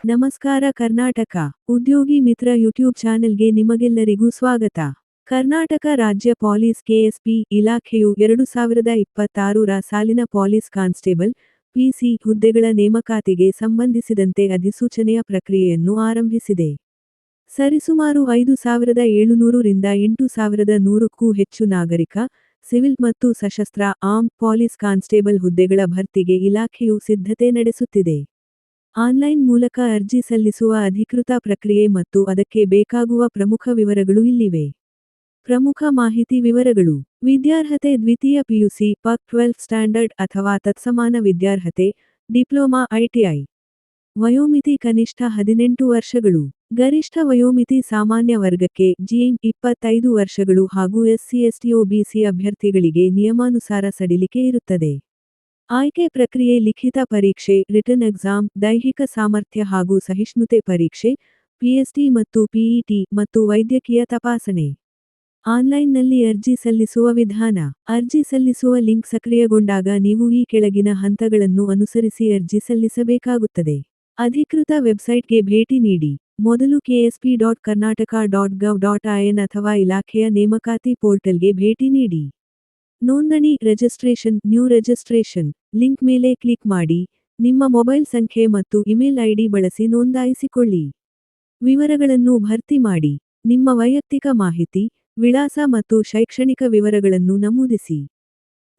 ನಮಸ್ಕಾರ ಕರ್ನಾಟಕ ಉದ್ಯೋಗಿ ಮಿತ್ರ ಯೂಟ್ಯೂಬ್ ಚಾನೆಲ್ಗೆ ನಿಮಗೆಲ್ಲರಿಗೂ ಸ್ವಾಗತ. ಕರ್ನಾಟಕ ರಾಜ್ಯ ಪೊಲೀಸ್ ಕೆಎಸ್ಪಿ ಇಲಾಖೆಯು 2026ರ ಸಾಲಿನ ಪೊಲೀಸ್ ಕಾನ್ಸ್ಟೇಬಲ್ (ಪಿಸಿ) ಹುದ್ದೆಗಳ ನೇಮಕಾತಿಗೆ ಸಂಬಂಧಿಸಿದಂತೆ ಅಧಿಸೂಚನೆಯ ಪ್ರಕ್ರಿಯೆಯನ್ನು ಆರಂಭಿಸಿದೆ. ಸರಿಸುಮಾರು 5,700 ರಿಂದ 8,100ಕ್ಕೂ ಹೆಚ್ಚು ನಾಗರಿಕ, ಸಿವಿಲ್ ಮತ್ತು ಸಶಸ್ತ್ರ ಆರ್ಮ್ಡ್ ಪೊಲೀಸ್ ಕಾನ್ಸ್ಟೇಬಲ್ ಹುದ್ದೆಗಳ ಭರ್ತಿಗೆ ಇಲಾಖೆಯು ಸಿದ್ಧತೆ ನಡೆಸುತ್ತಿದೆ. ಆನ್ಲೈನ್ ಮೂಲಕ ಅರ್ಜಿ ಸಲ್ಲಿಸುವ ಅಧಿಕೃತ ಪ್ರಕ್ರಿಯೆ ಮತ್ತು ಅದಕ್ಕೆ ಬೇಕಾಗುವ ಪ್ರಮುಖ ವಿವರಗಳು ಇಲ್ಲಿವೆ. ಪ್ರಮುಖ ಮಾಹಿತಿ ವಿವರಗಳು: ವಿದ್ಯಾರ್ಹತೆ ದ್ವಿತೀಯ ಪಿಯುಸಿ, ಪಕ್ 12 ಸ್ಟ್ಯಾಂಡರ್ಡ್ ಅಥವಾ ತತ್ಸಮಾನ ವಿದ್ಯಾರ್ಹತೆ, ಡಿಪ್ಲೊಮಾ ಐಟಿಐ. ವಯೋಮಿತಿ ಕನಿಷ್ಠ 18 ವರ್ಷಗಳು. ಗರಿಷ್ಠ ವಯೋಮಿತಿ ಸಾಮಾನ್ಯ ವರ್ಗಕ್ಕೆ (ಜಿಎಂ) 25 ವರ್ಷಗಳು ಹಾಗೂ ಎಸ್ಸಿ/ಎಸ್ಟಿ/ಒಬಿಸಿ ಅಭ್ಯರ್ಥಿಗಳಿಗೆ ನಿಯಮಾನುಸಾರ ಸಡಿಲಿಕೆ ಇರುತ್ತದೆ. ಆಯ್ಕೆ ಪ್ರಕ್ರಿಯೆ ಲಿಖಿತ ಪರೀಕ್ಷೆ ರಿಟನ್ ಎಕ್ಸಾಮ್, ದೈಹಿಕ ಸಾಮರ್ಥ್ಯ ಹಾಗೂ ಸಹಿಷ್ಣುತೆ ಪರೀಕ್ಷೆ (ಪಿಎಸ್ಟಿ ಮತ್ತು ಪಿಇಟಿ) ಮತ್ತು ವೈದ್ಯಕೀಯ ತಪಾಸಣೆ. ಆನ್ಲೈನ್ನಲ್ಲಿ ಅರ್ಜಿ ಸಲ್ಲಿಸುವ ವಿಧಾನ: ಅರ್ಜಿ ಸಲ್ಲಿಸುವ ಲಿಂಕ್ ಸಕ್ರಿಯಗೊಂಡಾಗ ನೀವು ಈ ಕೆಳಗಿನ ಹಂತಗಳನ್ನು ಅನುಸರಿಸಿ ಅರ್ಜಿ ಸಲ್ಲಿಸಬೇಕಾಗುತ್ತದೆ. ಅಧಿಕೃತ ವೆಬ್ಸೈಟ್ಗೆ ಭೇಟಿ ನೀಡಿ. ಮೊದಲು ksp.karnataka.gov.in ಅಥವಾ ಇಲಾಖೆಯ ನೇಮಕಾತಿ ಪೋರ್ಟಲ್ಗೆ ಭೇಟಿ ನೀಡಿ. ನೋಂದಣಿ ರಿಜಿಸ್ಟ್ರೇಷನ್ ನ್ಯೂ ರಿಜಿಸ್ಟ್ರೇಷನ್ ಲಿಂಕ್ ಮೇಲೆ ಕ್ಲಿಕ್ ಮಾಡಿ. ನಿಮ್ಮ ಮೊಬೈಲ್ ಸಂಖ್ಯೆ ಮತ್ತು ಇಮೇಲ್ ಐಡಿ ಬಳಸಿ ನೋಂದಾಯಿಸಿಕೊಳ್ಳಿ. ವಿವರಗಳನ್ನು ಭರ್ತಿ ಮಾಡಿ. ನಿಮ್ಮ ವೈಯಕ್ತಿಕ ಮಾಹಿತಿ, ವಿಳಾಸ ಮತ್ತು ಶೈಕ್ಷಣಿಕ ವಿವರಗಳನ್ನು ನಮೂದಿಸಿ.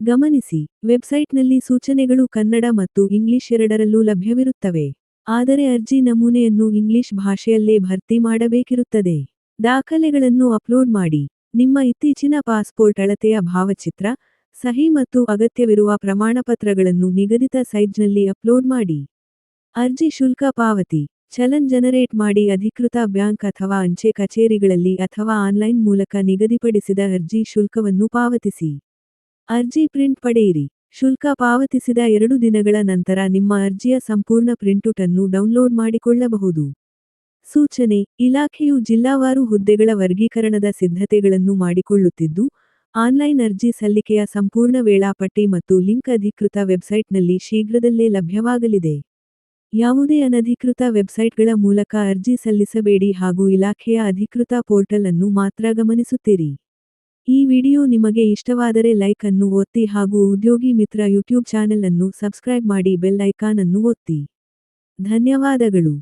ಗಮನಿಸಿ, ವೆಬ್ಸೈಟ್ನಲ್ಲಿ ಸೂಚನೆಗಳು ಕನ್ನಡ ಮತ್ತು ಇಂಗ್ಲಿಷ್ ಎರಡರಲ್ಲೂ ಲಭ್ಯವಿರುತ್ತವೆ. ಆದರೆ ಅರ್ಜಿ ನಮೂನೆಯನ್ನು ಇಂಗ್ಲಿಷ್ ಭಾಷೆಯಲ್ಲೇ ಭರ್ತಿ ಮಾಡಬೇಕಿರುತ್ತದೆ. ದಾಖಲೆಗಳನ್ನು ಅಪ್ಲೋಡ್ ಮಾಡಿ. ನಿಮ್ಮ ಇತ್ತೀಚಿನ ಪಾಸ್ಪೋರ್ಟ್ ಅಳತೆಯ ಭಾವಚಿತ್ರ, ಸಹಿ ಮತ್ತು ಅಗತ್ಯವಿರುವ ಪ್ರಮಾಣಪತ್ರಗಳನ್ನು ನಿಗದಿತ ಸೈಜ್ನಲ್ಲಿ ಅಪ್ಲೋಡ್ ಮಾಡಿ. ಅರ್ಜಿ ಶುಲ್ಕ ಪಾವತಿ: ಚಲನ್ ಜನರೇಟ್ ಮಾಡಿ ಅಧಿಕೃತ ಬ್ಯಾಂಕ್ ಅಥವಾ ಅಂಚೆ ಕಚೇರಿಗಳಲ್ಲಿ ಅಥವಾ ಆನ್ಲೈನ್ ಮೂಲಕ ನಿಗದಿಪಡಿಸಿದ ಅರ್ಜಿ ಶುಲ್ಕವನ್ನು ಪಾವತಿಸಿ. ಅರ್ಜಿ ಪ್ರಿಂಟ್ ಪಡೆಯಿರಿ. ಶುಲ್ಕ ಪಾವತಿಸಿದ 2 ದಿನಗಳ ನಂತರ ನಿಮ್ಮ ಅರ್ಜಿಯ ಸಂಪೂರ್ಣ ಪ್ರಿಂಟುಟ್ ಅನ್ನು ಡೌನ್ಲೋಡ್ ಮಾಡಿಕೊಳ್ಳಬಹುದು. ಸೂಚನೆ: ಇಲಾಖೆಯು ಜಿಲ್ಲಾವಾರು ಹುದ್ದೆಗಳ ವರ್ಗೀಕರಣದ ಸಿದ್ಧತೆಗಳನ್ನು ಮಾಡಿಕೊಳ್ಳುತ್ತಿದ್ದು, ಆನ್ಲೈನ್ ಅರ್ಜಿ ಸಲ್ಲಿಕೆಯ ಸಂಪೂರ್ಣ ವೇಳಾಪಟ್ಟಿ ಮತ್ತು ಲಿಂಕ್ ಅಧಿಕೃತ ವೆಬ್ಸೈಟ್ನಲ್ಲಿ ಶೀಘ್ರದಲ್ಲೇ ಲಭ್ಯವಾಗಲಿದೆ. ಯಾವುದೇ ಅನಧಿಕೃತ ವೆಬ್ಸೈಟ್ಗಳ ಮೂಲಕ ಅರ್ಜಿ ಸಲ್ಲಿಸಬೇಡಿ ಹಾಗೂ ಇಲಾಖೆಯ ಅಧಿಕೃತ ಪೋರ್ಟಲ್ ಅನ್ನು ಮಾತ್ರ ಗಮನಿಸುತ್ತಿರಿ. ಈ ವಿಡಿಯೋ ನಿಮಗೆ ಇಷ್ಟವಾದರೆ ಲೈಕ್ ಅನ್ನು ಒತ್ತಿ ಹಾಗೂ ಉದ್ಯೋಗಿ ಮಿತ್ರ ಯೂಟ್ಯೂಬ್ ಚಾನೆಲ್ ಅನ್ನು ಸಬ್ಸ್ಕ್ರೈಬ್ ಮಾಡಿ ಬೆಲ್ ಐಕಾನ್ ಅನ್ನು ಒತ್ತಿ. ಧನ್ಯವಾದಗಳು.